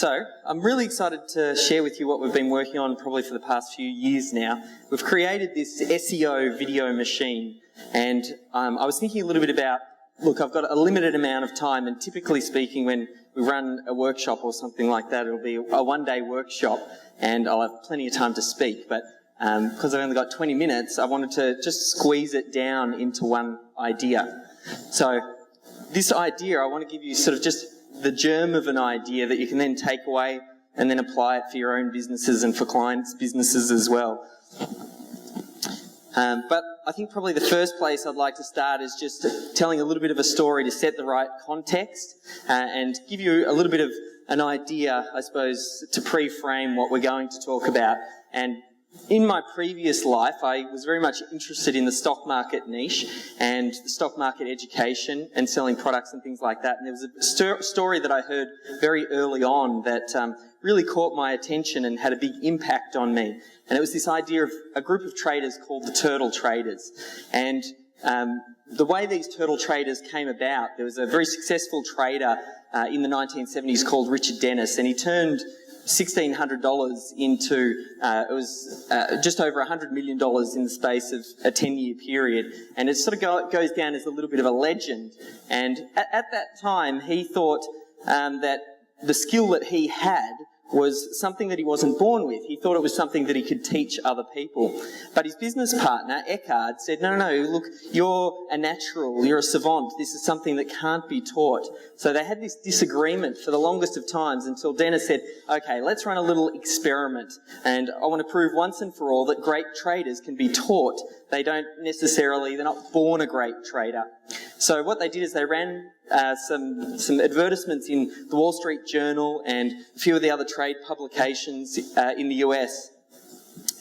So I'm really excited to share with you what we've been working on probably for the past few years now. We've created this SEO video machine, and I was thinking a little bit about, look, I've got a limited amount of time, and typically speaking when we run a workshop or something like that, it'll be a one-day workshop and I'll have plenty of time to speak, but because I've only got 20 minutes, I wanted to just squeeze it down into one idea. So this idea, I want to give you sort of just the germ of an idea that you can then take away and then apply it for your own businesses and for clients' businesses as well. But I think probably the first place I'd like to start is just telling a little bit of a story to set the right context and give you a little bit of an idea, I suppose, to pre-frame what we're going to talk about. And in my previous life, I was very much interested in the stock market niche and the stock market education and selling products and things like that. And there was a story that I heard very early on that really caught my attention and had a big impact on me. And it was this idea of a group of traders called the turtle traders. And the way these turtle traders came about, there was a very successful trader in the 1970s called Richard Jenyns, and he turned $1,600 into, it was just over $100 million in the space of a 10-year period. And it sort of goes down as a little bit of a legend. And at that time, he thought that the skill that he had was something that he wasn't born with. He thought it was something that he could teach other people. But his business partner, Eckhard, said, no, look, you're a natural, you're a savant. This is something that can't be taught. So they had this disagreement for the longest of times until Jenyns said, okay, let's run a little experiment. And I want to prove once and for all that great traders can be taught. They're not born a great trader. So what they did is they ran some advertisements in the Wall Street Journal and a few of the other trade publications in the US.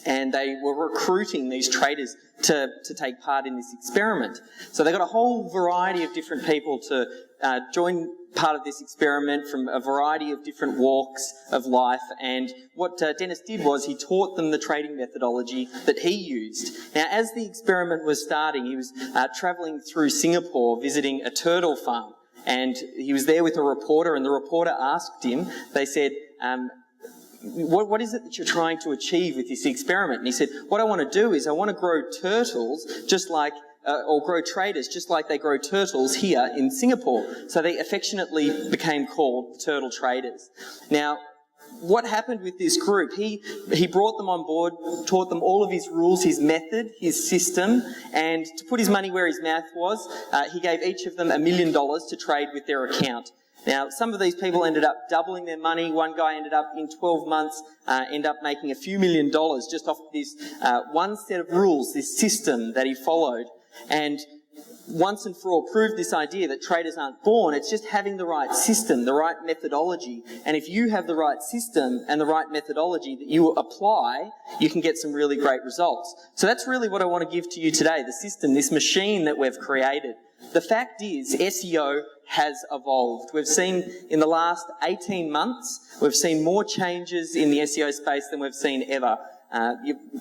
And they were recruiting these traders to take part in this experiment. So they got a whole variety of different people to join part of this experiment from a variety of different walks of life. And what Jenyns did was he taught them the trading methodology that he used. Now, as the experiment was starting, he was travelling through Singapore, visiting a turtle farm. And he was there with a reporter, and the reporter asked him, they said, what is it that you're trying to achieve with this experiment? And he said, what I want to do is I want to grow turtles just like, or grow traders just like they grow turtles here in Singapore. So they affectionately became called turtle traders. Now, what happened with this group? He brought them on board, taught them all of his rules, his method, his system, and to put his money where his mouth was, he gave each of them $1 million to trade with their account. Now, some of these people ended up doubling their money. One guy ended up, in 12 months, ended up making a few $1 million just off this one set of rules, this system that he followed. And once and for all proved this idea that traders aren't born, it's just having the right system, the right methodology. And if you have the right system and the right methodology that you apply, you can get some really great results. So that's really what I want to give to you today, the system, this machine that we've created. The fact is, SEO has evolved. We've seen in the last 18 months, we've seen more changes in the SEO space than we've seen ever. A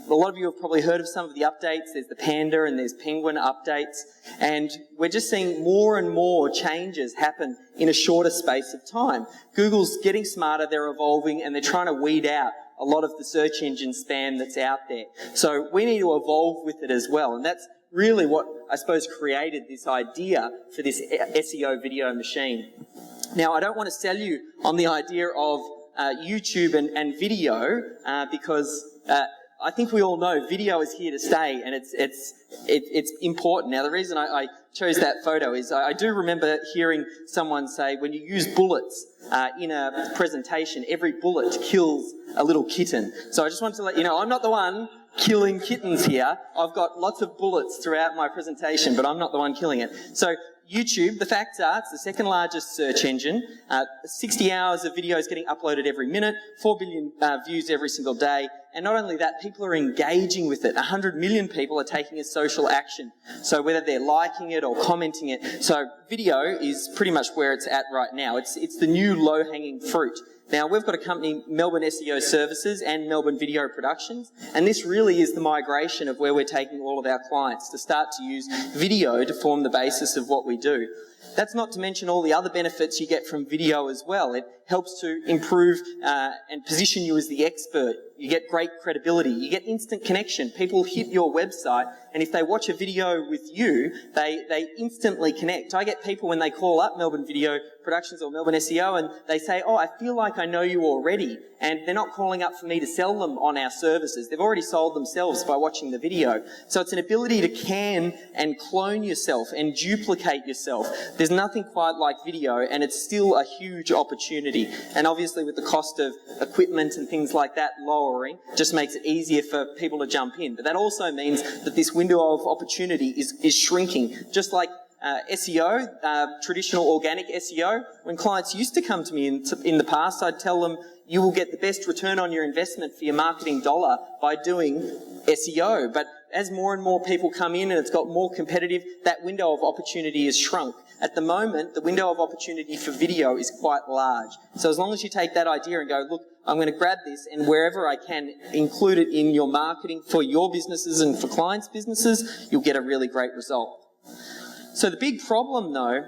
lot of you have probably heard of some of the updates. There's the Panda and there's Penguin updates. And we're just seeing more and more changes happen in a shorter space of time. Google's getting smarter, they're evolving, and they're trying to weed out a lot of the search engine spam that's out there. So we need to evolve with it as well. And that's really what, I suppose, created this idea for this SEO video machine. Now, I don't want to sell you on the idea of YouTube and video because I think we all know video is here to stay, and it's important. Now, the reason I chose that photo is I do remember hearing someone say, when you use bullets in a presentation, every bullet kills a little kitten. So I just wanted to let you know, I'm not the one killing kittens here. I've got lots of bullets throughout my presentation, but I'm not the one killing it. So YouTube, the facts are, it's the second largest search engine. 60 hours of videos getting uploaded every minute, 4 billion views every single day. And not only that, people are engaging with it. 100 million people are taking a social action. So whether they're liking it or commenting it. So video is pretty much where it's at right now. It's the new low-hanging fruit. Now, we've got a company, Melbourne SEO Services and Melbourne Video Productions, and this really is the migration of where we're taking all of our clients to start to use video to form the basis of what we do. That's not to mention all the other benefits you get from video as well. It helps to improve and position you as the expert. You get great credibility. You get instant connection. People hit your website, and if they watch a video with you, they instantly connect. I get people when they call up Melbourne Video Productions or Melbourne SEO, and they say, oh, I feel like I know you already. And they're not calling up for me to sell them on our services. They've already sold themselves by watching the video. So it's an ability to can and clone yourself and duplicate yourself. There's nothing quite like video, and it's still a huge opportunity. And obviously with the cost of equipment and things like that lowering, just makes it easier for people to jump in. But that also means that this window of opportunity is shrinking. Just like SEO, traditional organic SEO, when clients used to come to me in the past, I'd tell them, you will get the best return on your investment for your marketing dollar by doing SEO. But as more and more people come in and it's got more competitive, that window of opportunity is shrunk. At the moment, the window of opportunity for video is quite large. So as long as you take that idea and go, look, I'm going to grab this and wherever I can include it in your marketing for your businesses and for clients' businesses, you'll get a really great result. So the big problem though,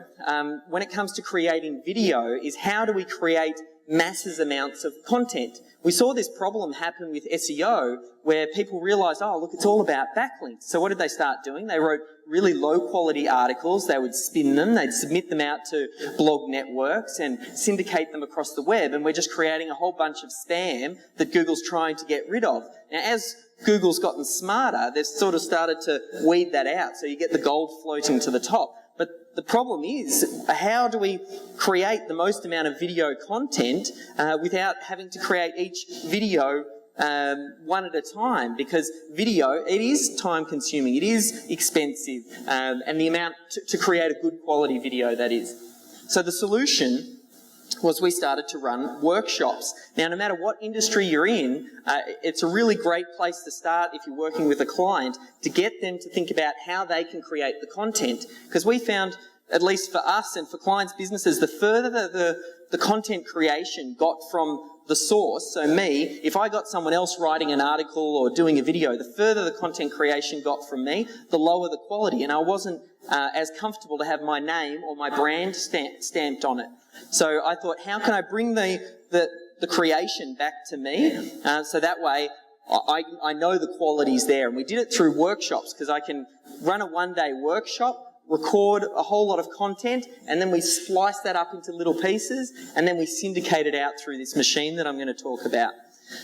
when it comes to creating video is how do we create massive amounts of content? We saw this problem happen with SEO where people realised, oh look, it's all about backlinks. So what did they start doing? They wrote really low quality articles, they would spin them, they'd submit them out to blog networks and syndicate them across the web, and we're just creating a whole bunch of spam that Google's trying to get rid of. Now as Google's gotten smarter, they've sort of started to weed that out, so you get the gold floating to the top. But the problem is, how do we create the most amount of video content without having to create each video one at a time? Because video, it is time consuming, it is expensive, and the amount to create a good quality video, that is. So the solution was we started to run workshops. Now, no matter what industry you're in, it's a really great place to start if you're working with a client to get them to think about how they can create the content. Because we found, at least for us and for clients' businesses, the further the content creation got from the source, so me, if I got someone else writing an article or doing a video, the further the content creation got from me, the lower the quality. And I wasn't as comfortable to have my name or my brand stamped on it. So I thought, how can I bring the creation back to me so that way I know the quality's there. And we did it through workshops, because I can run a one-day workshop, record a whole lot of content, and then we splice that up into little pieces, and then we syndicate it out through this machine that I'm going to talk about.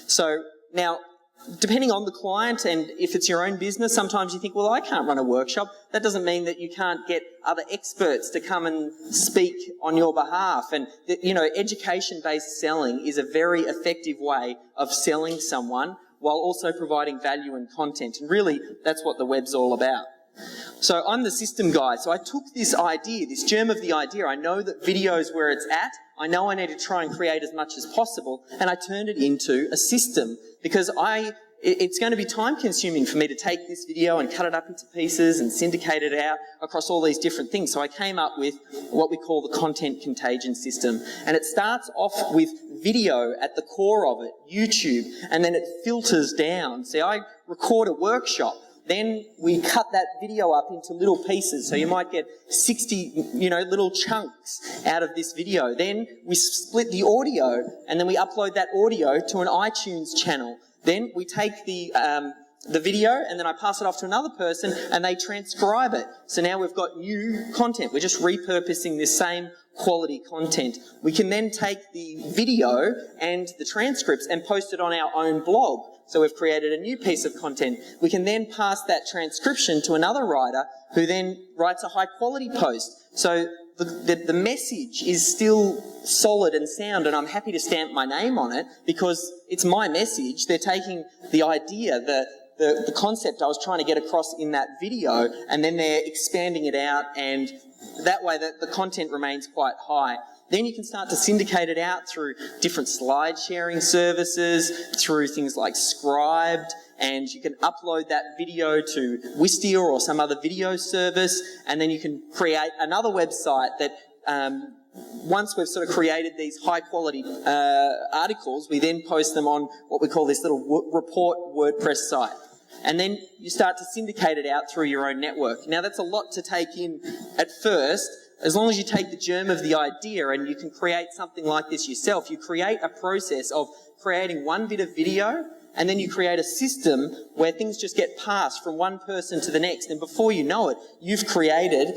So now, depending on the client, and if it's your own business, sometimes you think, well, I can't run a workshop. That doesn't mean that you can't get other experts to come and speak on your behalf. And, you know, education-based selling is a very effective way of selling someone while also providing value and content. And really, that's what the web's all about. So I'm the system guy. So I took this idea, this germ of the idea. I know that video is where it's at. I know I need to try and create as much as possible. And I turned it into a system, because it's going to be time consuming for me to take this video and cut it up into pieces and syndicate it out across all these different things. So I came up with what we call the content contagion system. And it starts off with video at the core of it, YouTube, and then it filters down. See, I record a workshop. Then we cut that video up into little pieces. So you might get 60, little chunks out of this video. Then we split the audio, and then we upload that audio to an iTunes channel. Then we take the video, and then I pass it off to another person, and they transcribe it. So now we've got new content. We're just repurposing this same quality content. We can then take the video and the transcripts and post it on our own blog. So we've created a new piece of content. We can then pass that transcription to another writer who then writes a high quality post. So the message is still solid and sound, and I'm happy to stamp my name on it because it's my message. They're taking the idea, the concept I was trying to get across in that video, and then they're expanding it out, and that way the content remains quite high. Then you can start to syndicate it out through different slide sharing services, through things like Scribed, and you can upload that video to Wistia or some other video service, and then you can create another website that once we've sort of created these high quality articles, we then post them on what we call this little report WordPress site. And then you start to syndicate it out through your own network. Now that's a lot to take in at first, as long as you take the germ of the idea and you can create something like this yourself, you create a process of creating one bit of video, and then you create a system where things just get passed from one person to the next, and before you know it, you've created,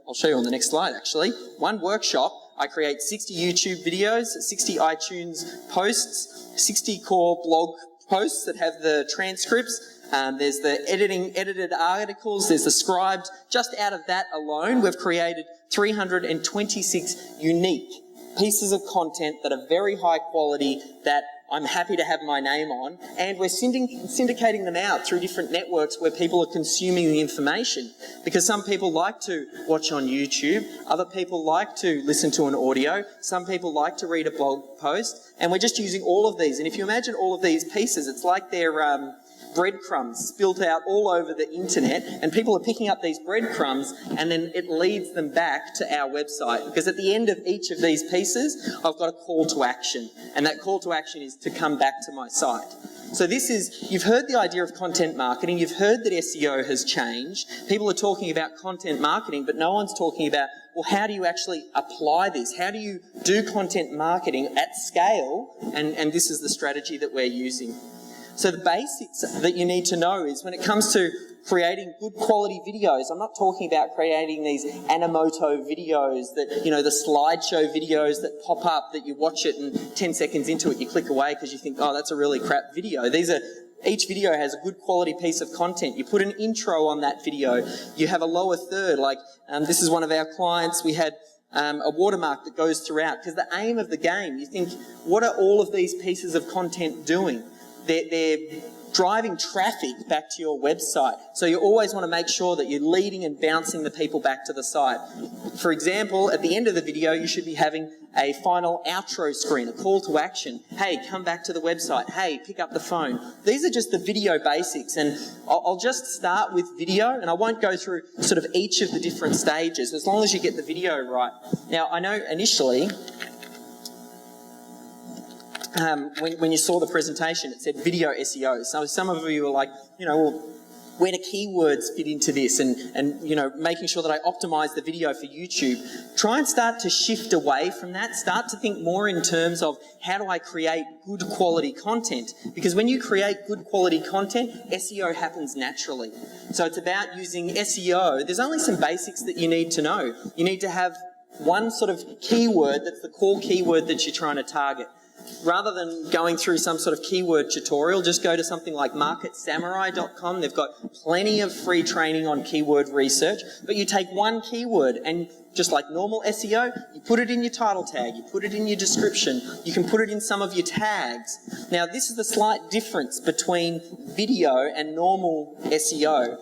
I'll show you on the next slide actually, one workshop. I create 60 YouTube videos, 60 iTunes posts, 60 core blog posts that have the transcripts. There's the edited articles, there's the scribed. Just out of that alone, we've created 326 unique pieces of content that are very high quality, that I'm happy to have my name on, and we're syndicating them out through different networks where people are consuming the information. Because some people like to watch on YouTube, other people like to listen to an audio, some people like to read a blog post, and we're just using all of these. And if you imagine all of these pieces, it's like they're breadcrumbs spilt out all over the internet, and people are picking up these breadcrumbs, and then it leads them back to our website. Because at the end of each of these pieces, I've got a call to action, and that call to action is to come back to my site. So you've heard the idea of content marketing, you've heard that SEO has changed, people are talking about content marketing, but no one's talking about, well, how do you actually apply this? How do you do content marketing at scale? And this is the strategy that we're using. So the basics that you need to know is when it comes to creating good quality videos, I'm not talking about creating these Animoto videos that, the slideshow videos that pop up that you watch it and 10 seconds into it you click away because you think, oh, that's a really crap video. Each video has a good quality piece of content. You put an intro on that video. You have a lower third, this is one of our clients. We had a watermark that goes throughout, because the aim of the game, you think, what are all of these pieces of content doing? They're driving traffic back to your website. So you always want to make sure that you're leading and bouncing the people back to the site. For example, at the end of the video, you should be having a final outro screen, a call to action. Hey, come back to the website. Hey, pick up the phone. These are just the video basics, and I'll just start with video, and I won't go through sort of each of the different stages, as long as you get the video right. Now, I know initially, when you saw the presentation, it said video SEO. So some of you were like, well, where do keywords fit into this? And making sure that I optimize the video for YouTube. Try and start to shift away from that. Start to think more in terms of how do I create good quality content? Because when you create good quality content, SEO happens naturally. So it's about using SEO. There's only some basics that you need to know. You need to have one sort of keyword that's the core keyword that you're trying to target. Rather than going through some sort of keyword tutorial, just go to something like marketsamurai.com. They've got plenty of free training on keyword research, but you take one keyword and just like normal SEO, you put it in your title tag, you put it in your description, you can put it in some of your tags. Now, this is the slight difference between video and normal SEO.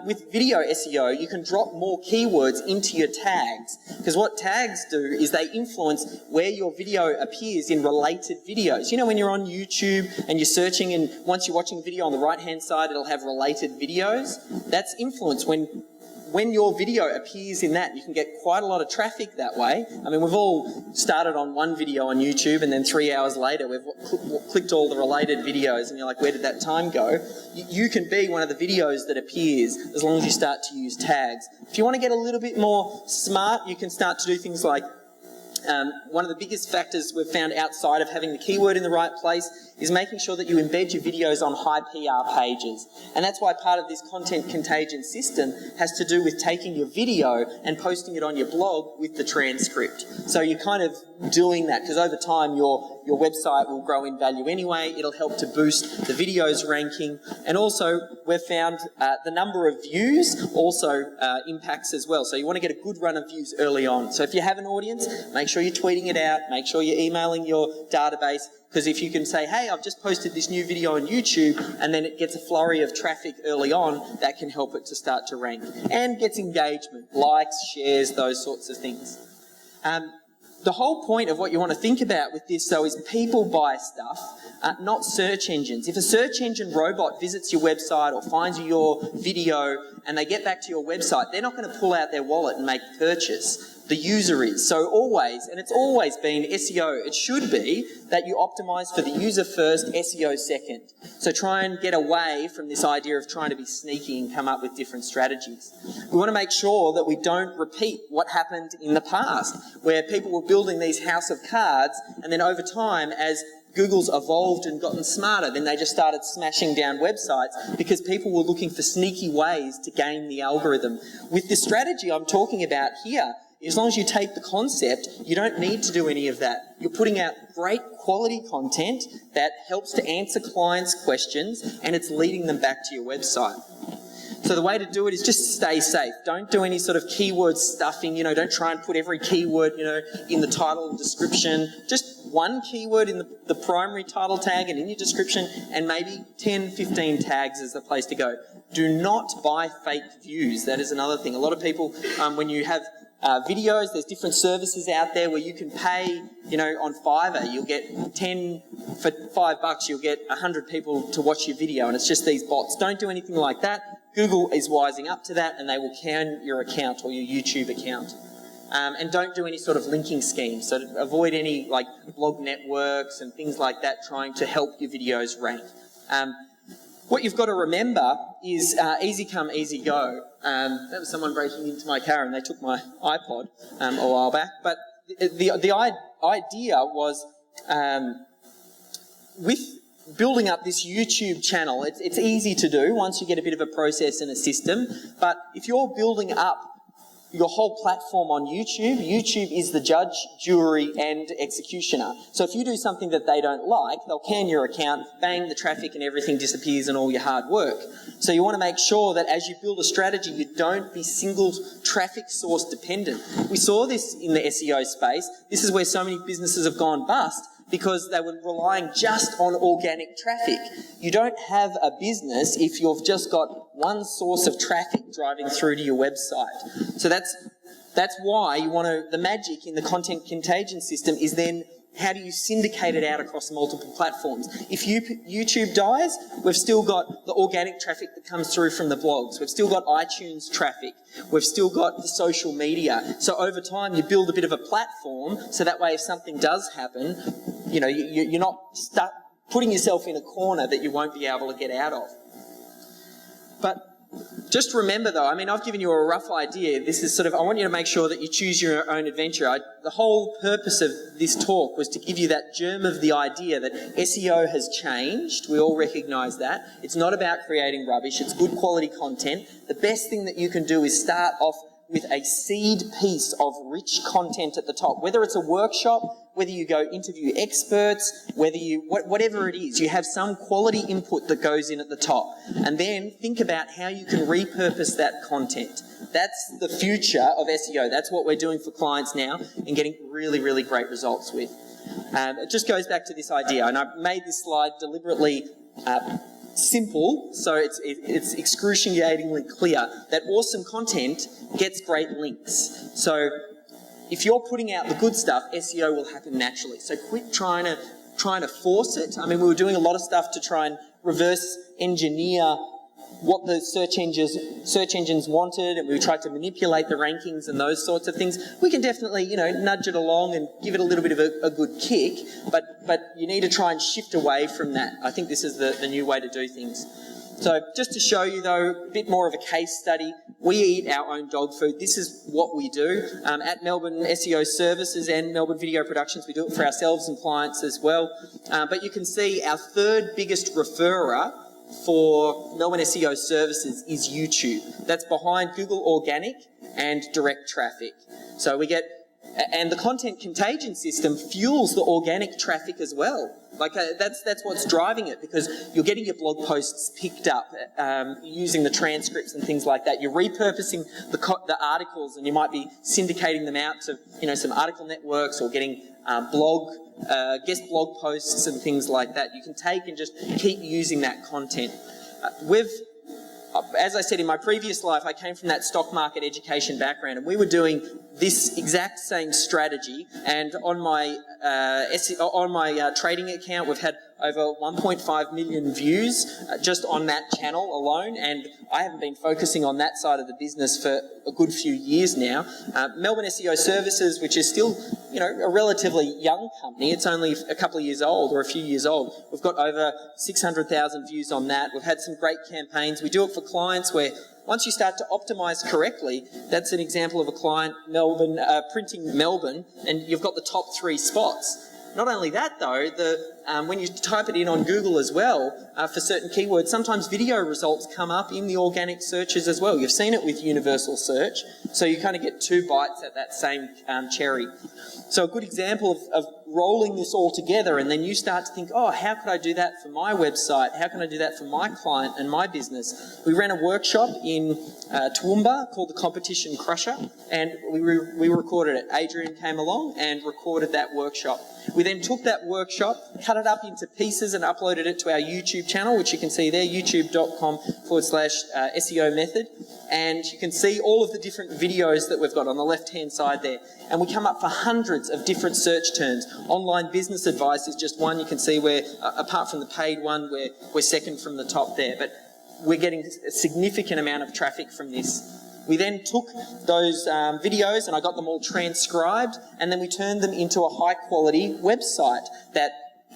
With video SEO, you can drop more keywords into your tags, because what tags do is they influence where your video appears in related videos. When you're on YouTube and you're searching, and once you're watching a video on the right-hand side, it'll have related videos. That's influence. When your video appears in that, you can get quite a lot of traffic that way. I mean, we've all started on one video on YouTube, and then 3 hours later we've clicked all the related videos, and you're like, where did that time go? You can be one of the videos that appears as long as you start to use tags. If you want to get a little bit more smart, you can start to do things like one of the biggest factors we've found outside of having the keyword in the right place is making sure that you embed your videos on high PR pages. And that's why part of this content contagion system has to do with taking your video and posting it on your blog with the transcript. So you're kind of doing that, because over time your website will grow in value anyway. It'll help to boost the videos ranking. And also we've found the number of views also impacts as well. So you want to get a good run of views early on. So if you have an audience, make sure you're tweeting it out, make sure you're emailing your database, because if you can say, hey, I've just posted this new video on YouTube, and then it gets a flurry of traffic early on, that can help it to start to rank. And gets engagement, likes, shares, those sorts of things. The whole point of what you want to think about with this, though, is people buy stuff, not search engines. If a search engine robot visits your website or finds your video and they get back to your website, they're not going to pull out their wallet and make a purchase. the user is. So always, and it's always been SEO, it should be that you optimize for the user first, SEO second. So try and get away from this idea of trying to be sneaky and come up with different strategies. We want to make sure that we don't repeat what happened in the past, where people were building these house of cards, and then over time, as Google's evolved and gotten smarter, then they just started smashing down websites because people were looking for sneaky ways to game the algorithm. With the strategy I'm talking about here, as long as you take the concept, you don't need to do any of that. You're putting out great quality content that helps to answer clients' questions, and it's leading them back to your website. So the way to do it is just stay safe. Don't do any sort of keyword stuffing, don't try and put every keyword, in the title and description. Just one keyword in the primary title tag and in your description, and maybe 10, 15 tags is the place to go. Do not buy fake views. That is another thing. A lot of people, when you have videos, there's different services out there where you can pay, on Fiverr, you'll get for $5, you'll get 100 people to watch your video, and it's just these bots. Don't do anything like that. Google is wising up to that, and they will can your account or your YouTube account. And don't do any sort of linking schemes. So avoid any blog networks and things like that trying to help your videos rank. What you've got to remember is easy come, easy go. That was someone breaking into my car and they took my iPod a while back. But the idea was with building up this YouTube channel, it's easy to do once you get a bit of a process and a system. But if you're building up your whole platform on YouTube, YouTube is the judge, jury, and executioner. So if you do something that they don't like, they'll can your account, bang, the traffic and everything disappears and all your hard work. So you want to make sure that as you build a strategy, you don't be single traffic source dependent. We saw this in the SEO space. This is where so many businesses have gone bust, because they were relying just on organic traffic. You don't have a business if you've just got one source of traffic driving through to your website. So that's why you want to, the magic in the content contagion system is then how do you syndicate it out across multiple platforms? If YouTube dies, we've still got the organic traffic that comes through from the blogs. We've still got iTunes traffic. We've still got the social media. So over time, you build a bit of a platform, so that way if something does happen, you're not stuck putting yourself in a corner that you won't be able to get out of. But just remember though, I've given you a rough idea. This is I want you to make sure that you choose your own adventure. The whole purpose of this talk was to give you that germ of the idea that SEO has changed. We all recognise that. It's not about creating rubbish. It's good quality content. The best thing that you can do is start off with a seed piece of rich content at the top. Whether it's a workshop, whether you go interview experts, whatever it is, you have some quality input that goes in at the top. And then think about how you can repurpose that content. That's the future of SEO. That's what we're doing for clients now and getting really, really great results with. It just goes back to this idea, and I made this slide deliberately simple, so it's excruciatingly clear that awesome content gets great links. So if you're putting out the good stuff, SEO will happen naturally. So quit trying to force it. We were doing a lot of stuff to try and reverse engineer what the search engines wanted, and we tried to manipulate the rankings and those sorts of things. We can definitely, nudge it along and give it a little bit of a good kick, but you need to try and shift away from that. I think this is the new way to do things. So just to show you though, a bit more of a case study, we eat our own dog food. This is what we do. At Melbourne SEO Services and Melbourne Video Productions, we do it for ourselves and clients as well. But you can see our third biggest referrer for Melbourne SEO Services is YouTube. That's behind Google Organic and direct traffic. So we get, and the content contagion system fuels the organic traffic as well. That's what's driving it, because you're getting your blog posts picked up using the transcripts and things like that. You're repurposing the articles, and you might be syndicating them out to some article networks, or getting guest blog posts and things like that. You can take and just keep using that content. As I said in my previous life, I came from that stock market education background, and we were doing this exact same strategy. And on my trading account, we've had over 1.5 million views just on that channel alone, and I haven't been focusing on that side of the business for a good few years now. Melbourne SEO Services, which is still, a relatively young company, it's only a couple of years old or a few years old. We've got over 600,000 views on that. We've had some great campaigns. We do it for clients where once you start to optimise correctly, that's an example of a client, printing Melbourne, and you've got the top 3 spots. Not only that though, when you type it in on Google as well, for certain keywords, sometimes video results come up in the organic searches as well. You've seen it with universal search, so you kind of get 2 bites at that same cherry. So a good example of rolling this all together, and then you start to think, oh, how could I do that for my website? How can I do that for my client and my business? We ran a workshop in Toowoomba called the Competition Crusher, and we recorded it. Adrian came along and recorded that workshop. We then took that workshop, cut it up into pieces and uploaded it to our YouTube channel, which you can see there, youtube.com/SEO method. And you can see all of the different videos that we've got on the left-hand side there. And we come up for hundreds of different search terms. Online business advice is just one. You can see where, apart from the paid one, we're second from the top there. But we're getting a significant amount of traffic from this. We then took those videos and I got them all transcribed, and then we turned them into a high-quality website that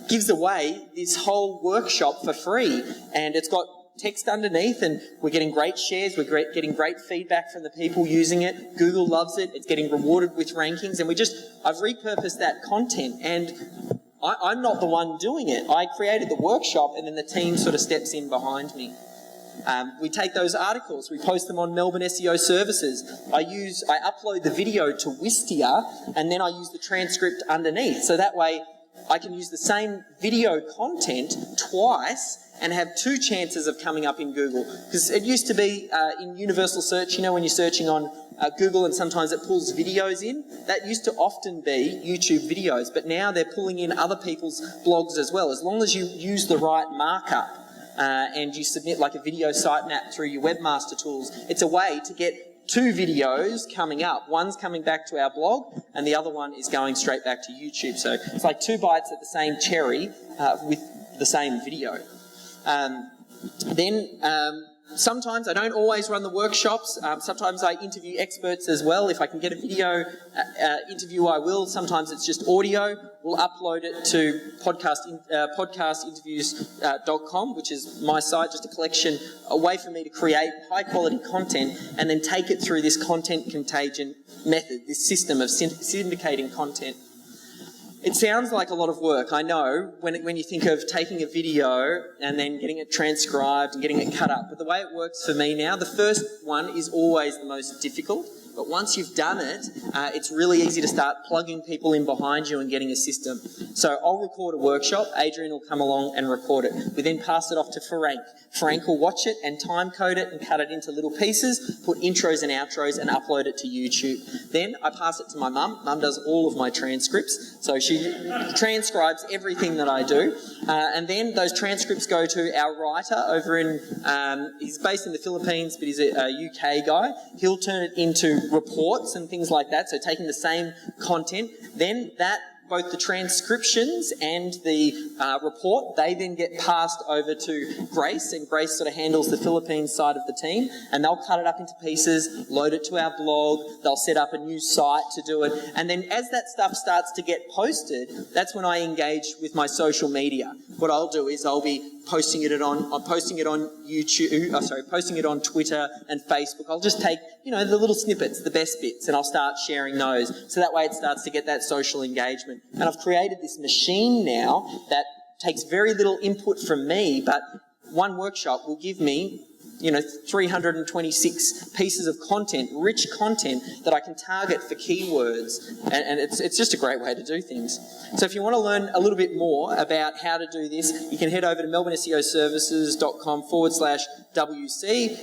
gives away this whole workshop for free. And it's got text underneath, and we're getting great shares, we're getting great feedback from the people using it. Google loves it, it's getting rewarded with rankings, and I've repurposed that content, and I'm not the one doing it. I created the workshop, and then the team sort of steps in behind me. We take those articles, we post them on Melbourne SEO Services. I upload the video to Wistia, and then I use the transcript underneath, so that way I can use the same video content twice and have 2 chances of coming up in Google. Because it used to be in universal search, when you're searching on Google and sometimes it pulls videos in, that used to often be YouTube videos, but now they're pulling in other people's blogs as well. As long as you use the right markup and you submit like a video sitemap through your webmaster tools, it's a way to get 2 videos coming up. One's coming back to our blog and the other one is going straight back to YouTube. So it's like 2 bites at the same cherry with the same video. Sometimes I don't always run the workshops. Sometimes I interview experts as well. If I can get a video interview, I will. Sometimes it's just audio. We'll upload it to podcastinterviews.com, which is my site, just a collection, a way for me to create high quality content and then take it through this content contagion method, this system of syndicating content. It sounds like a lot of work, I know, when you think of taking a video and then getting it transcribed and getting it cut up. But the way it works for me now, the first one is always the most difficult. But once you've done it, it's really easy to start plugging people in behind you and getting a system. So I'll record a workshop, Adrian will come along and record it. We then pass it off to Frank. Frank will watch it and time code it and cut it into little pieces, put intros and outros and upload it to YouTube. Then I pass it to my mum. Mum does all of my transcripts, so she transcribes everything that I do. And then those transcripts go to our writer over in, he's based in the Philippines, but he's a UK guy. He'll turn it into reports and things like that, so taking the same content, then both the transcriptions and the report, they then get passed over to Grace, and Grace sort of handles the Philippines side of the team, and they'll cut it up into pieces, load it to our blog, they'll set up a new site to do it, and then as that stuff starts to get posted, that's when I engage with my social media. What I'll do is I'll be posting it on YouTube, posting it on Twitter and Facebook. I'll just take, the little snippets, the best bits, and I'll start sharing those. So that way it starts to get that social engagement. And I've created this machine now that takes very little input from me, but one workshop will give me 326 pieces of content, rich content that I can target for keywords, and it's just a great way to do things. So if you want to learn a little bit more about how to do this, you can head over to melbourneseoservices.com/WC,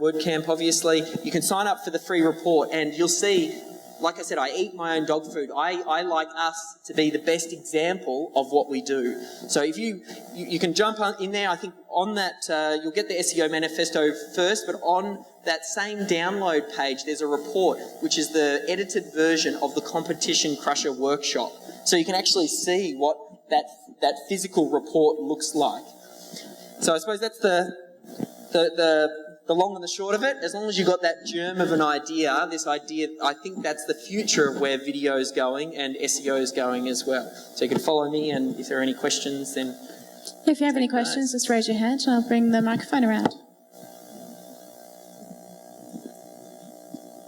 WordCamp obviously. You can sign up for the free report and you'll see, like I said, I eat my own dog food. I like us to be the best example of what we do. So if you can jump in there, I think on that, you'll get the SEO manifesto first, but on that same download page, there's a report, which is the edited version of the Competition Crusher workshop. So you can actually see what that physical report looks like. So I suppose that's the long and the short of it. As long as you've got that germ of an idea, this idea, I think that's the future of where video is going and SEO is going as well. So you can follow me, and if there are any questions, then... If you have any questions, just raise your hand and I'll bring the microphone around.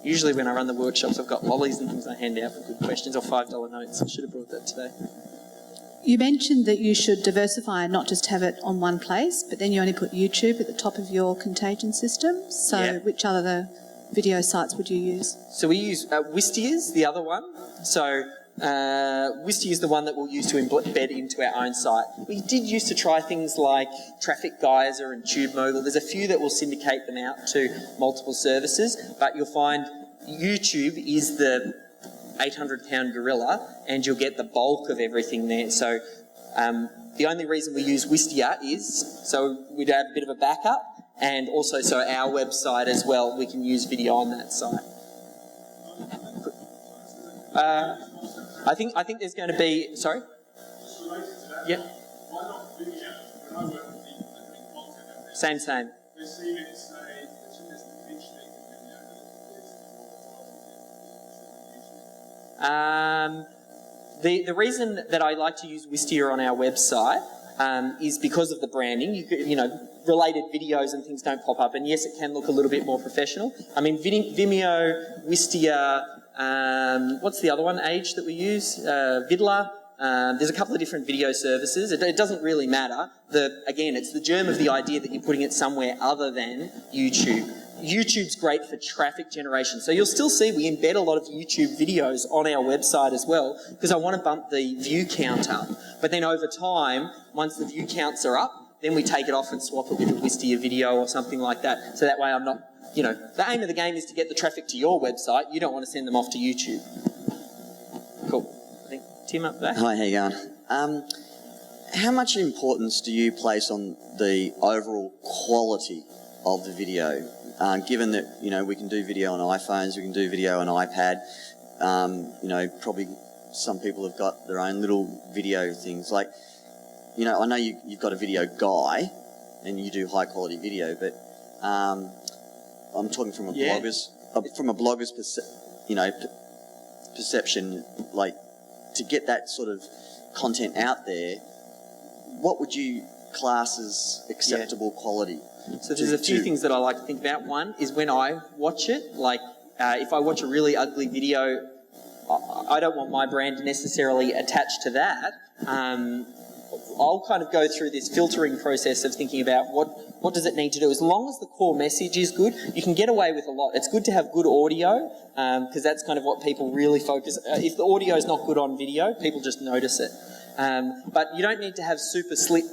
Usually when I run the workshops, I've got lollies and things I hand out for good questions, or $5 notes. I should have brought that today. You mentioned that you should diversify and not just have it on one place, but then you only put YouTube at the top of your contagion system. So which other video sites would you use? So we use Wistia is the other one. So Wistia is the one that we'll use to embed into our own site. We did used to try things like Traffic Geyser and TubeMogul. There's a few that will syndicate them out to multiple services, but you'll find YouTube is the 800-pound gorilla, and you'll get the bulk of everything there. So the only reason we use Wistia is so we'd have a bit of a backup, and also so our website as well, we can use video on that site. I think there's going to be... Sorry? Yeah. Why not video? When I work with people that are doing content, Same. they see it as say, there's the pitch thing and video. The reason that I like to use Wistia on our website is because of the branding. You know, related videos and things don't pop up, and yes, it can look a little bit more professional. I mean, Vimeo, Wistia, what's the other one, Age, that we use? Vidler. There's a couple of different video services. It doesn't really matter. Again, it's the germ of the idea that you're putting it somewhere other than YouTube. YouTube's great for traffic generation. So you'll still see we embed a lot of YouTube videos on our website as well, because I want to bump the view count up. But then over time, once the view counts are up, then we take it off and swap it with a Wistia video or something like that. So that way I'm not, you know, the aim of the game is to get the traffic to your website. You don't want to send them off to YouTube. Cool. I think Tim up there. Hi, how you going? How much importance do you place on the overall quality of the video? Given that, you know, we can do video on iPhones, we can do video on iPad, you know, probably some people have got their own little video things. Like, you know, I know you've got a video guy and you do high quality video, but I'm talking from a blogger's perception, like, to get that sort of content out there, what would you class as acceptable quality? So there's a few things that I like to think about. One is when I watch it, like if I watch a really ugly video, I don't want my brand necessarily attached to that. I'll kind of go through this filtering process of thinking about what does it need to do. As long as the core message is good, you can get away with a lot. It's good to have good audio, because that's kind of what people really focus. If the audio is not good on video, people just notice it. But you don't need to have super slick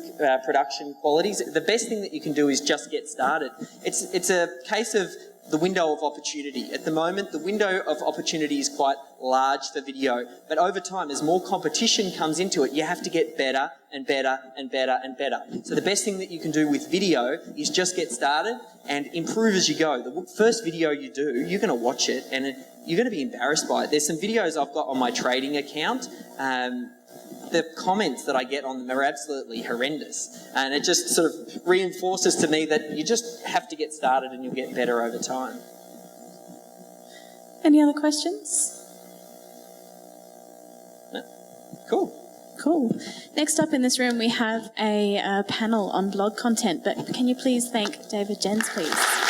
production qualities. The best thing that you can do is just get started. It's a case of the window of opportunity. At the moment, the window of opportunity is quite large for video, but over time, as more competition comes into it, you have to get better and better and better and better. So the best thing that you can do with video is just get started and improve as you go. The first video you do, you're going to watch it and you're going to be embarrassed by it. There's some videos I've got on my trading account. The comments that I get on them are absolutely horrendous, and it just sort of reinforces to me that you just have to get started and you'll get better over time. Any other questions? No. Cool. Next up in this room we have a panel on blog content, but can you please thank David Jenyns, please?